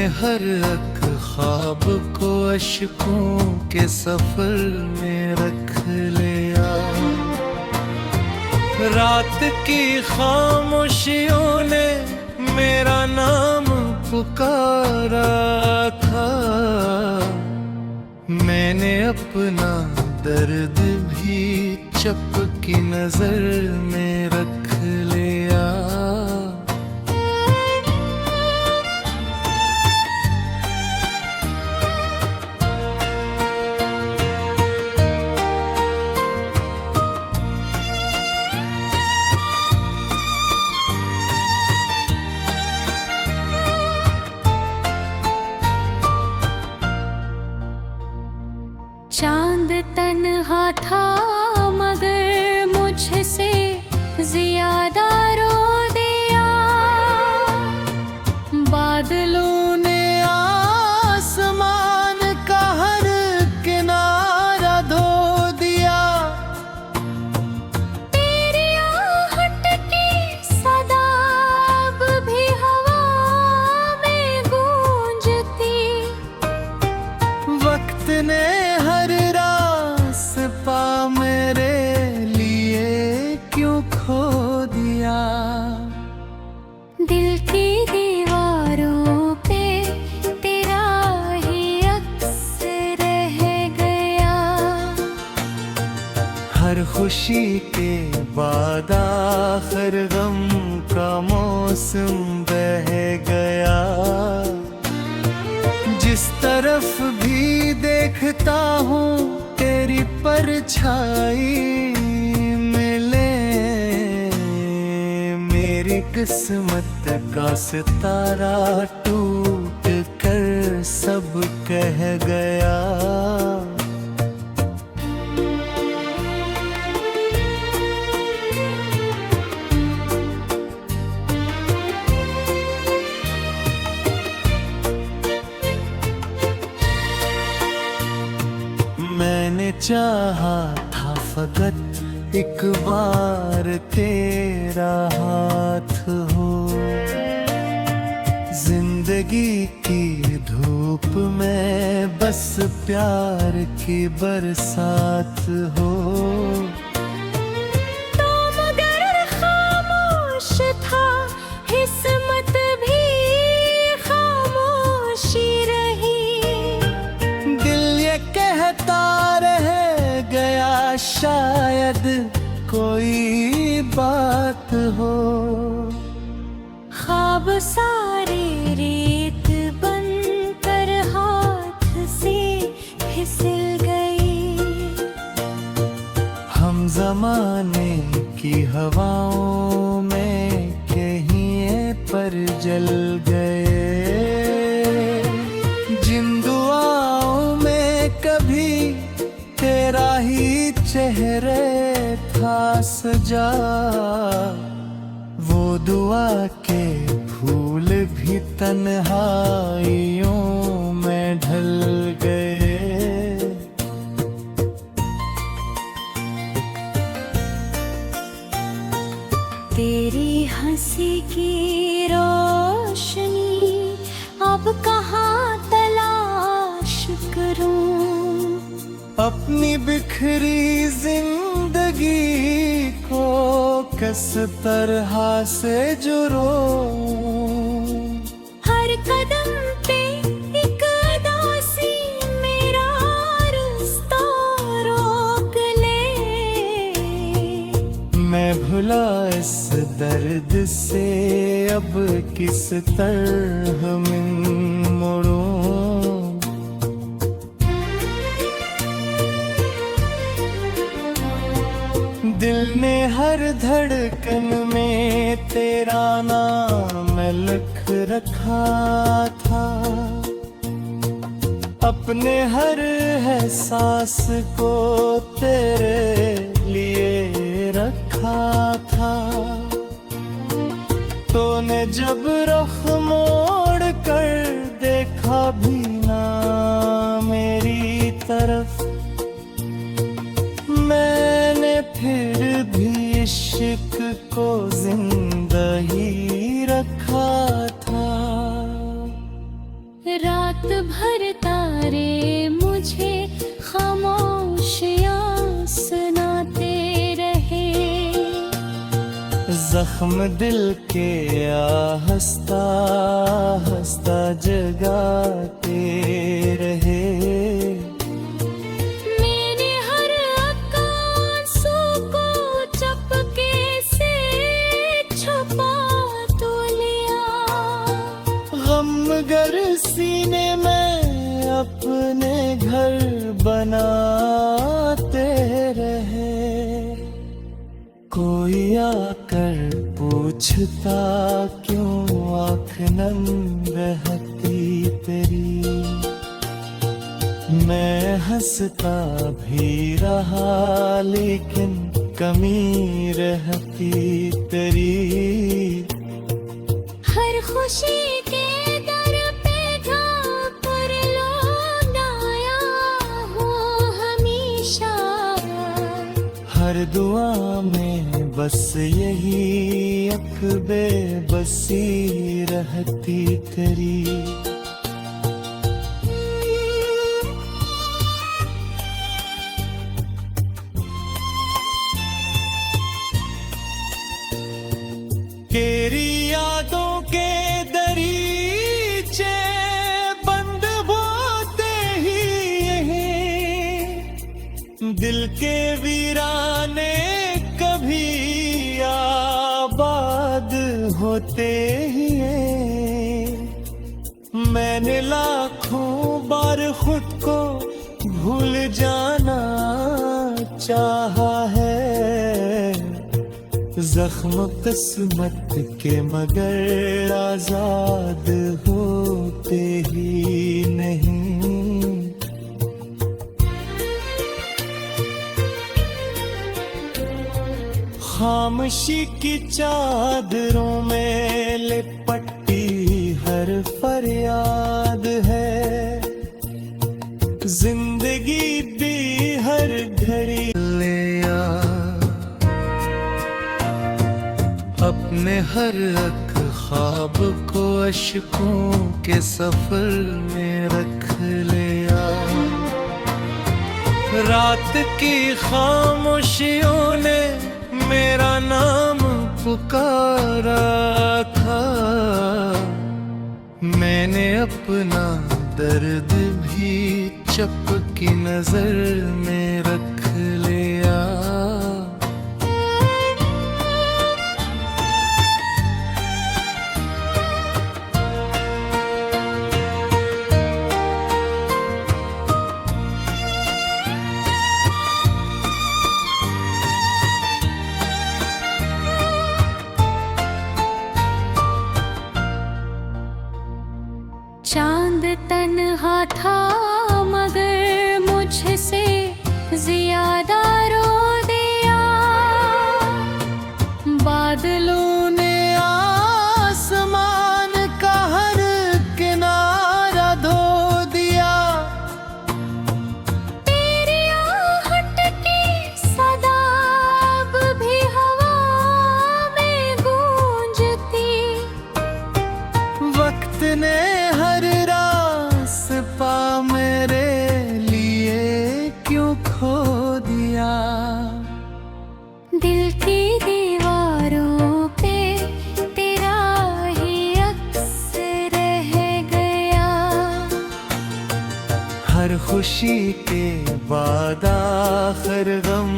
तूने हर एक ख्वाब को अशकों के सफर में रख लिया। रात की खामोशियों ने मेरा नाम पुकारा था। मैंने अपना दर्द भी चपकी नजर में रख लिया। चांद तन्हा था मगर मुझसे ज्यादा रो दिया। बादलों ने आसमान का हर किनारा धो दिया। तेरी आहट की सदा अब भी हवा में गूंजती। वक्त ने हर रास्ता मेरे लिए क्यों खो दिया। दिल की दीवारों पे तेरा ही अक्स रह गया। हर खुशी के बाद आखिर गम का मौसम बह गया। जिस तरफ भी देखता हूँ तेरी परछाई मिले। मेरी किस्मत का सितारा टूट कर सब कह गया। मैंने चाहा था फकत एक बार तेरा हाथ हो। जिंदगी की धूप में बस प्यार की बरसात हो। तो मगर खामोश था किस्मत भी खामोशी रही। दिल ये कहता रह गया शायद कोई बात हो। ख्वाब सारे रेत बनकर हाथ से फिसल गई। हम जमाने की हवाओं में कहीं पर जल गए। जिन दुआओं में कभी तेरा ही चेहरे था सजा। वो दुआ के फूल भी तन्हाइयों में ढल गए। तेरी हंसी की रोशनी अब कहाँ तलाश करूं। अपनी बिखरी जिंदगी को किस तरह से जुड़ूं। हर कदम पे एक उदासी मेरा रास्ता रोक ले। मैं भुला इस दर्द से अब किस तरह में मुड़ूं। दिल ने हर धड़कन में तेरा नाम लिख रखा था। अपने हर एहसास को तेरे लिए रखा था। तूने जब रुख मोड़ कर देखा भी ना मेरी तरफ। मैंने फिर भी इश्क को जिंदा ही रखा था। रे मुझे खामोशियां सुनाते रहे। जख्म दिल के हंसता हंसता जगाते रहे। मैंने हर आंसू को चपके से छुपा तो लिया। गम गर सीने में अपने घर बनाते रहे। कोई आकर पूछता क्यों आँख नम रहती तेरी। मैं हंसता भी रहा लेकिन कमी रहती तेरी। हर खुशी के दर पे पर लोग आया हूँ हमेशा। हर दुआ में बस यही एक बेबसी रहती तेरी। तेरी यादों के दरीचे बंद होते ही यहीं। दिल के वीराने कभी आबाद होते ही हैं। मैंने लाखों बार खुद को भूल जाना चाहा है। जख्म किस्मत के मगर आजाद होते ही नहीं। खामोशी की चादरों में लिपटी हर फरियाद है। जिंदगी भी हर घड़ी ले आ अपने हर एक ख्वाब को अशकों के सफर में रख लिया। रात की खामोशियों ने मेरा नाम पुकारा था। मैंने अपना दर्द भी चपकी नजर में रख लिया। चांद तन्हा था मगर मुझसे ज्यादा रो दिया। बादलों ने आसमान का हर किनारा धो दिया। तेरी आहट की सदा अब भी हवा में गूंजती। वक्त ने हर रास्ता मेरे लिए क्यों खो दिया। दिल की दीवारों पे तेरा ही अक्स रह गया। हर खुशी के बाद आखिर गम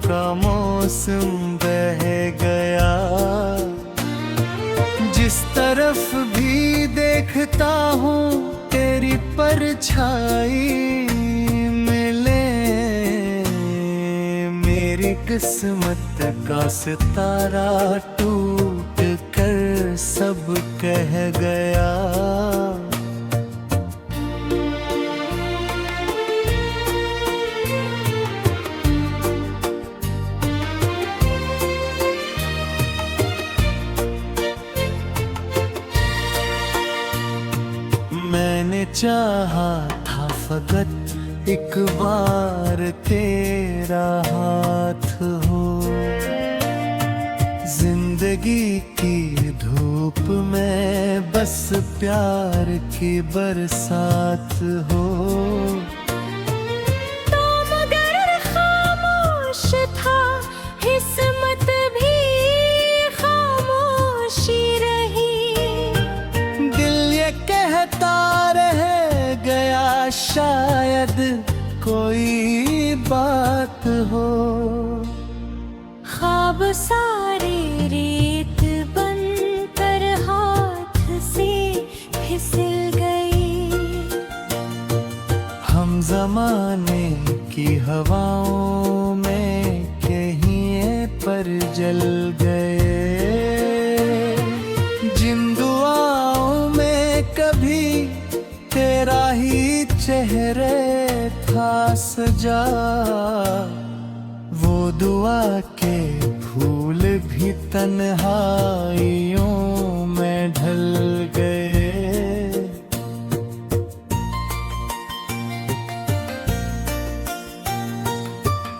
का मौसम बह गया। जिस तरफ भी देखता हूँ तेरी परछाई मिले। मेरी किस्मत का सितारा टूट कर सब कह गया। मैंने चाहा था फकत एक बार तेरा हाथ हो। जिंदगी की धूप धूप में बस प्यार की बरसात हो। तो मगर खामोश था, किस्मत भी खामोशी रही। दिल ये कहता रह गया शायद कोई बात हो। ख्वाब सारे रेत बनकर हाथ से फिसल गई। हम जमाने की हवाओं में कहीं पर जल गए। जिन दुआओं में कभी तेरा ही चेहरे था सजा, वो दुआ के फूल भी तन्हाइयों में ढल गए।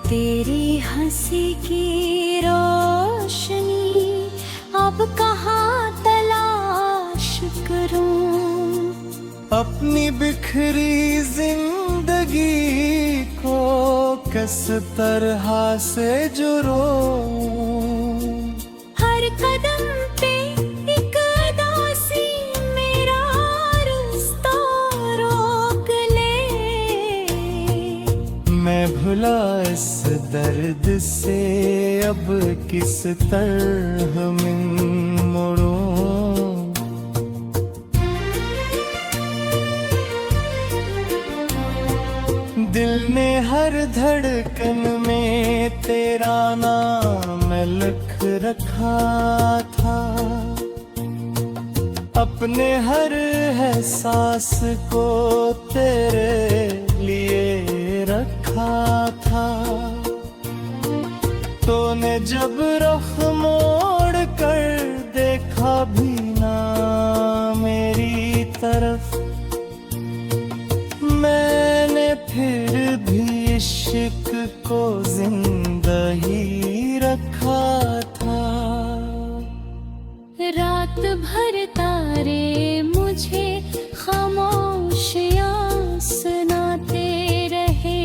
तेरी हंसी की रोशनी अब कहाँ तलाश करूं। अपनी बिखरी जिंदगी को किस तरह से जुड़ूं। हर कदम पे एक उदासी मेरा रास्ता रोक ले। मैं भुला इस दर्द से अब किस तरह मिल मुड़ूं। दिल ने हर धड़कन में तेरा नाम लिख रखा था। अपने हर एहसास को तेरे लिए रखा था। तूने जब रुख मोड़ कर देखा भी ना मेरी तरफ, मैंने फिर भी इश्क को जिंदा ही रखा था। रात भर तारे मुझे खामोशियाँ सुनाते रहे।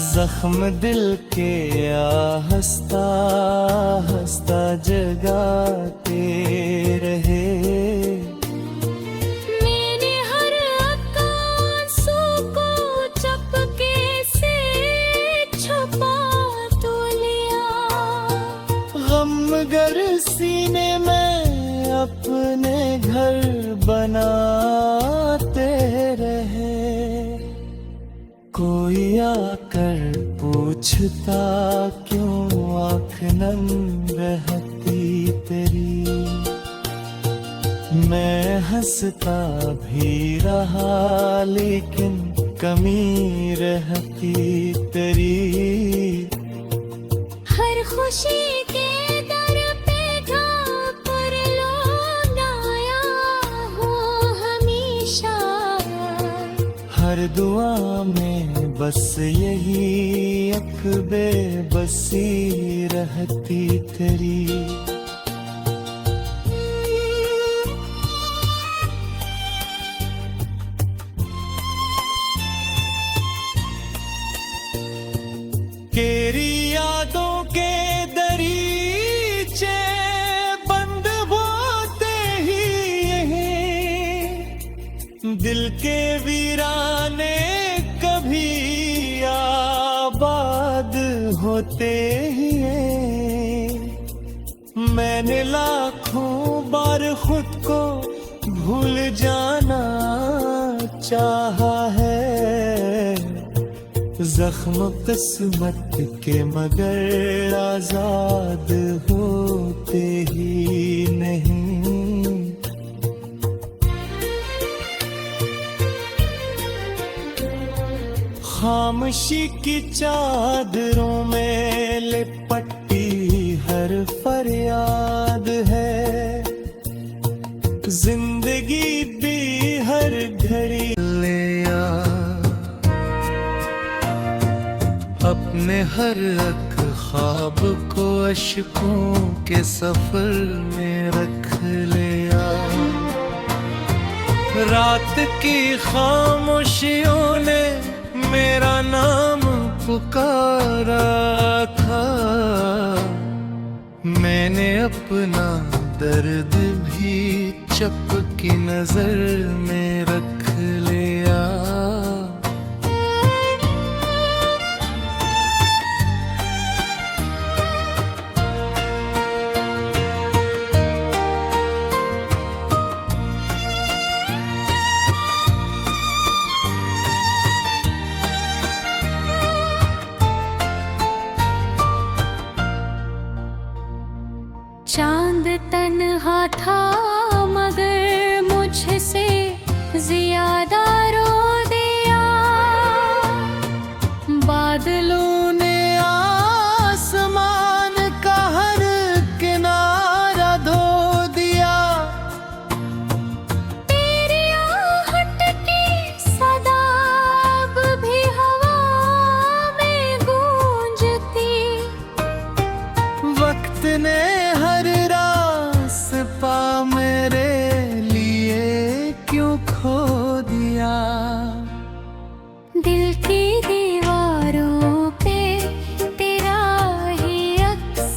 जख्म दिल के हंसता हंसता जगाते रहे। मैंने हर आंसू को चपके से छुपा तो लिया। गम गर सीने में अपने घर बनाते रहे। कोई आकर पूछता क्यों आँख नम रहती तेरी। मैं हंसता भी रहा लेकिन कमी रहती तेरी। हर खुशी के दर पे पर लोग आया हो हमेशा। हर दुआ में बस यही एक बेबसी रहती तेरी। तेरी यादों के दरीचे बंद होते ही यहीं। दिल के वीराने कभी आबाद होते ही हैं। मैंने लाखों बार खुद को भूल जाना चाहा है। जख्म किस्मत के मगर आजाद होते ही नहीं। खामोशी की चादरों में लिपटी हर फरियाद है। जिंदगी भी हर घड़ी ले आ अपने हर एक ख्वाब को अशकों के सफर में रख लिया। रात की खामोशियों ने मेरा नाम पुकारा था। मैंने अपना दर्द भी चपकी नजर में रख लिया। चांद तन्हा था मगर मुझसे ज्यादा रो दिया। बादलों ने आसमान का हर किनारा धो दिया। तेरी आहट की सदा अब भी हवा में गूंजती। वक्त ने पा मेरे लिए क्यों खो दिया। दिल की दीवारों पे तेरा ही अक्स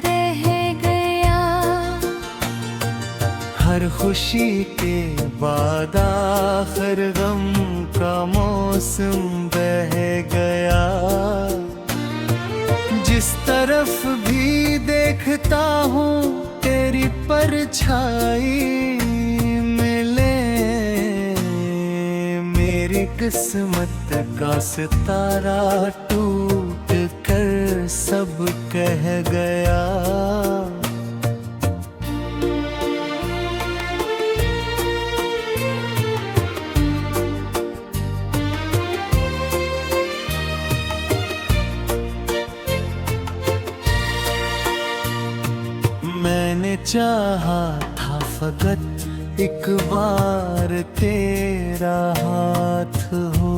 रह गया। हर खुशी के बाद आखिर गम का मौसम बह गया। जिस तरफ भी देखता हूँ तेरी परछाई मिले। मेरी किस्मत का सितारा टूट कर सब कह गया। मैंने चाहा था फकत एक बार तेरा हाथ हो।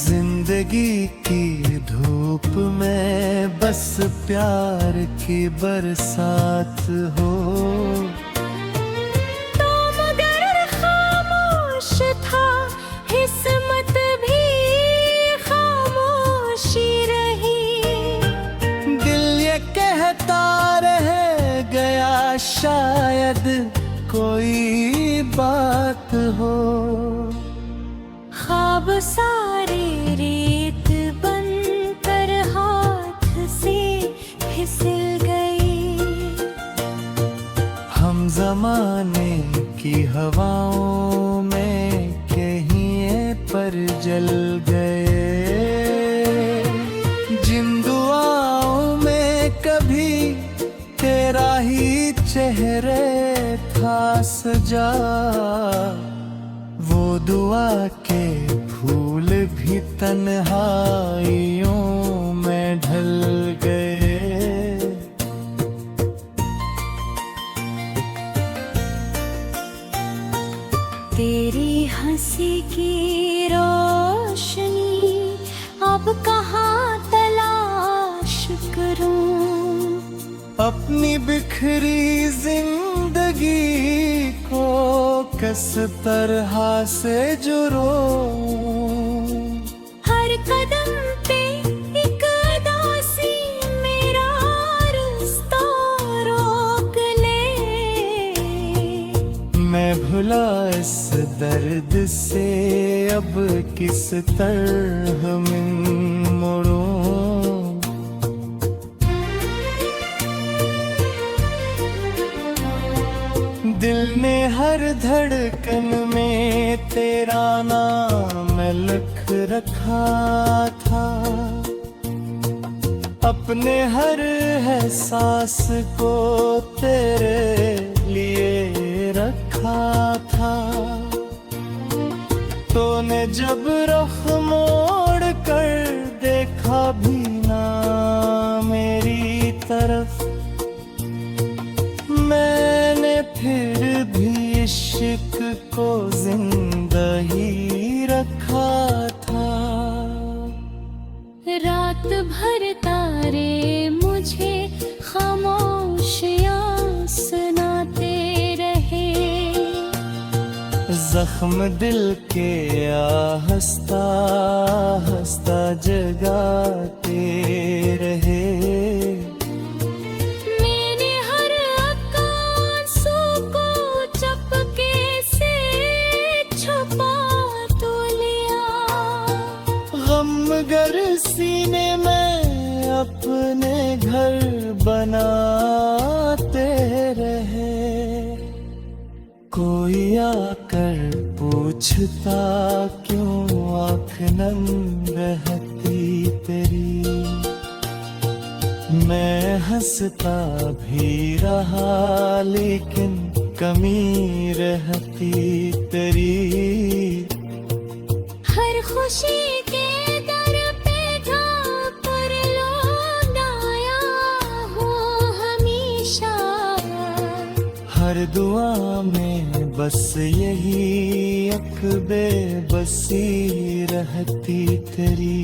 जिंदगी की धूप में बस प्यार की बरसात हो। तो मगर खामोश था किस्मत भी खामोशी रही। दिल ये कहता रह गया शायद कोई बात हो। ख्वाब सारे रेत बनकर हाथ से फिसल गई। हम जमाने की हवाओं में कहीं पर जल गए। जिन दुआओं में कभी तेरा ही चेहरे था सजा। वो दुआ के फूल भी तन्हाइयों में ढल गए। तेरी हंसी की रोशनी अब कहाँ तलाश करूं। अपनी बिखरी जिंदगी को किस तरह से जुड़ूं। हर कदम पे एक उदासी मेरा रास्ता रोक ले। मैं भुला इस दर्द से अब किस तरह में मुड़ूं। दिल ने हर धड़कन में तेरा नाम लिख रखा था। अपने हर एहसास को तेरे लिए रखा था। तूने जब रुख मोड़ कर देखा भी ना मेरी तरफ। मैंने फिर भी इश्क को जिंदा ही रखा था। रात भर तारे जख्म दिल के हंसता हंसता जगाते रहे। मैंने हर आंसू को चपके से छुपा तो लिया। गम गर सीने में अपने घर बनाते रहे। कोई आकर पूछता क्यों आँख नम रहती तेरी, मैं हंसता भी रहा लेकिन कमी रहती तेरी। हर खुशी के दर पे पर लौट आया हूँ हमेशा। हर दुआ में बस यही एक बेबसी रहती तेरी।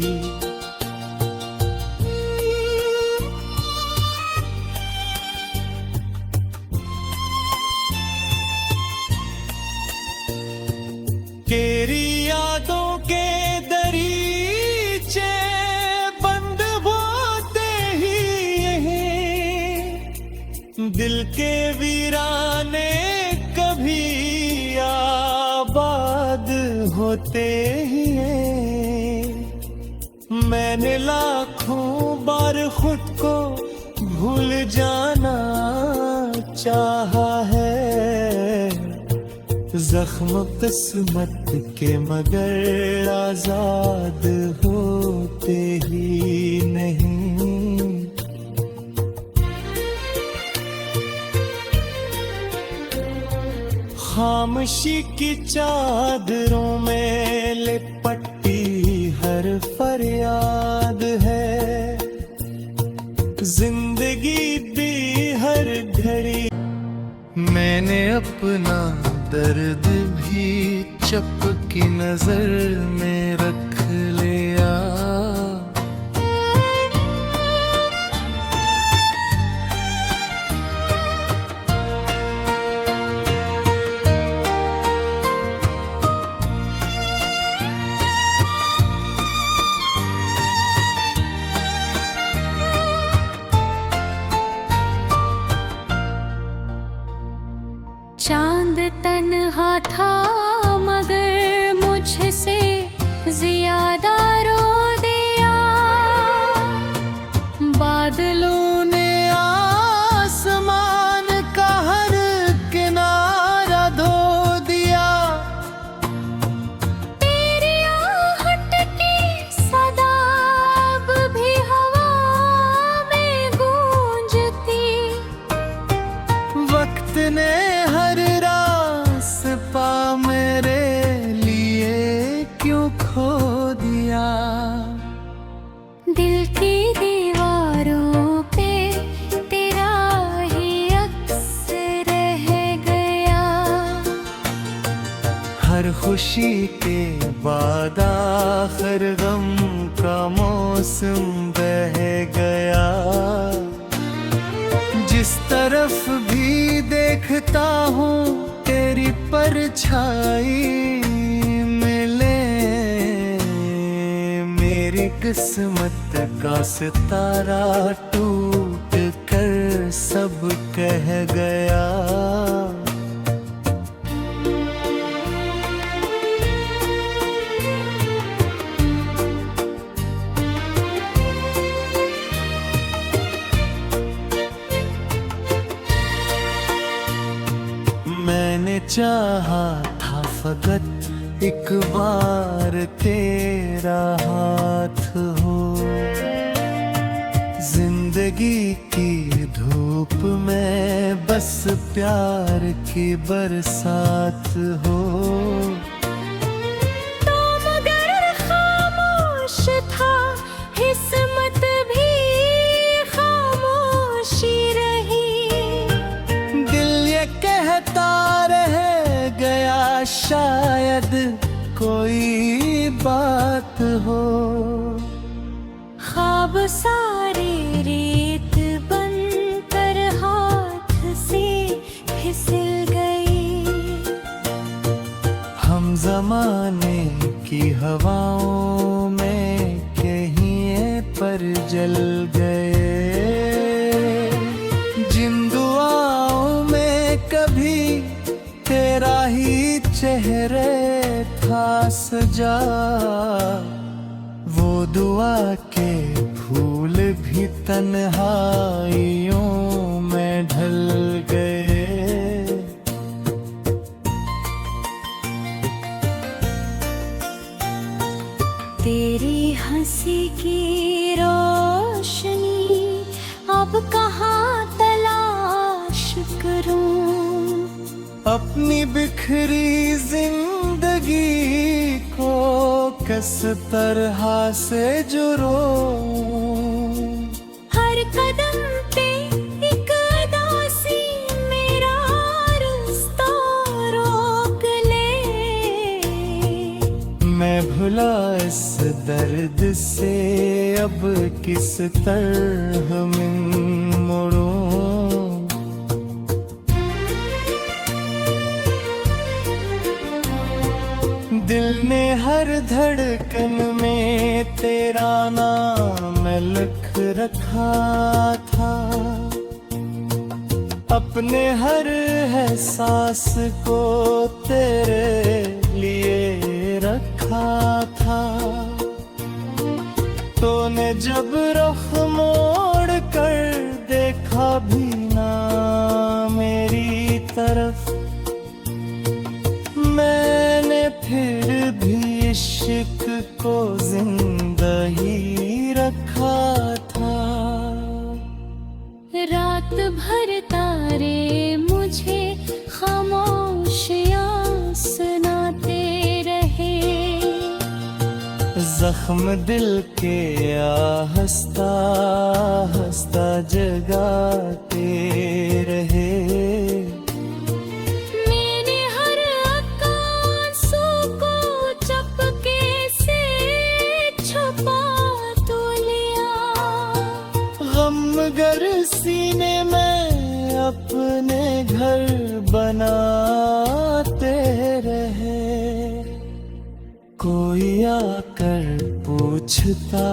तेरी यादों के दरीचे बंद होते ही यहीं, दिल के वीराने कभी आबाद होते ही हैं। मैंने लाखों बार खुद को भूल जाना चाहा है, जख्म किस्मत के मगर आजाद होते ही नहीं। खामोशी की चादरों में लिपटी हर फरियाद है, जिंदगी दी हर घड़ी। मैंने अपना दर्द भी चपकी नजर में रख लिया। चांद तन्हा था मगर मुझसे ज्यादा रो दिया। बादलों ने आसमान का हर किनारा धो दिया। तेरी आहट की सदा अब भी हवा में गूंजती। वक्त ने पा मेरे लिए क्यों खो दिया। दिल की दीवारों पे तेरा ही अक्स रह गया। हर खुशी के बाद आखिर गम का मौसम बह गया। जिस तरफ भी देखता हूँ तेरी परछाई मिले। मेरी किस्मत का सितारा टूट कर सब कह गया। मैंने चाहा था फकत एक बार तेरा हाथ हो। जिंदगी की धूप में बस प्यार की बरसात हो। तो मगर खामोश था किस्मत भी खामोशी रही। दिल ये कहता रह गया शायद कोई बात हो। ख्वाब सारे रेत बनकर हाथ से फिसल गई। जमाने की हवाओं में कहीं पर जल गए। जिन दुआओं में कभी तेरा ही चेहरे था सजा, वो दुआ के फूल भी तन्हाइयों में ढल गए। तेरी हंसी की रोशनी अब कहाँ तलाश करूं, अपनी बिखरी जिंदगी को किस तरह से जुड़ूं। हर कदम पे एक उदासी मेरा रास्ता रोक ले। मैं भुला इस दर्द से अब किस तरह में मुड़ूं। दिल ने हर धड़कन में तेरा नाम लिख रखा था, अपने हर एहसास को तेरे लिए रखा था। तूने जब रुख मोड़ कर देखा भी ना मेरी तरफ, मैंने फिर भी इश्क को जिंदा ही रखा था। रात भर तारे मुझे खामोशियां सुनाते रहे। जख्म दिल के हंसता हंसता जगाते रहे। मगर सीने में अपने घर बनाते रहे। कोई आकर पूछता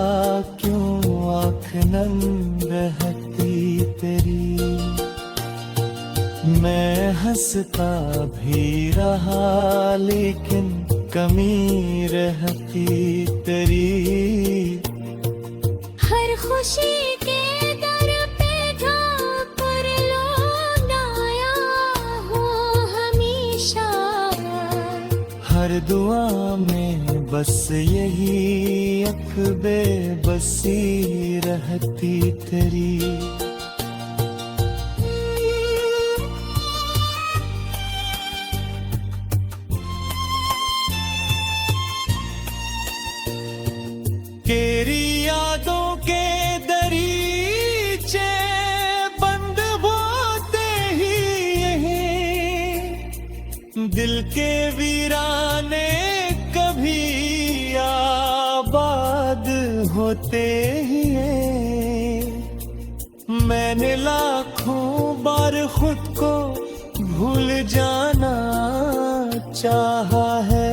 क्यों आँख नम रहती तेरी, मैं हंसता भी रहा लेकिन कमी रहती तेरी। हर खुशी के हर दुआ में बस यही अक बेबसी रहती तेरी। तेरी यादों के दरीचे बंद होते ही यहीं, दिल के वीराने कभी आबाद होते ही हैं। मैंने लाखों बार खुद को भूल जाना चाहा है,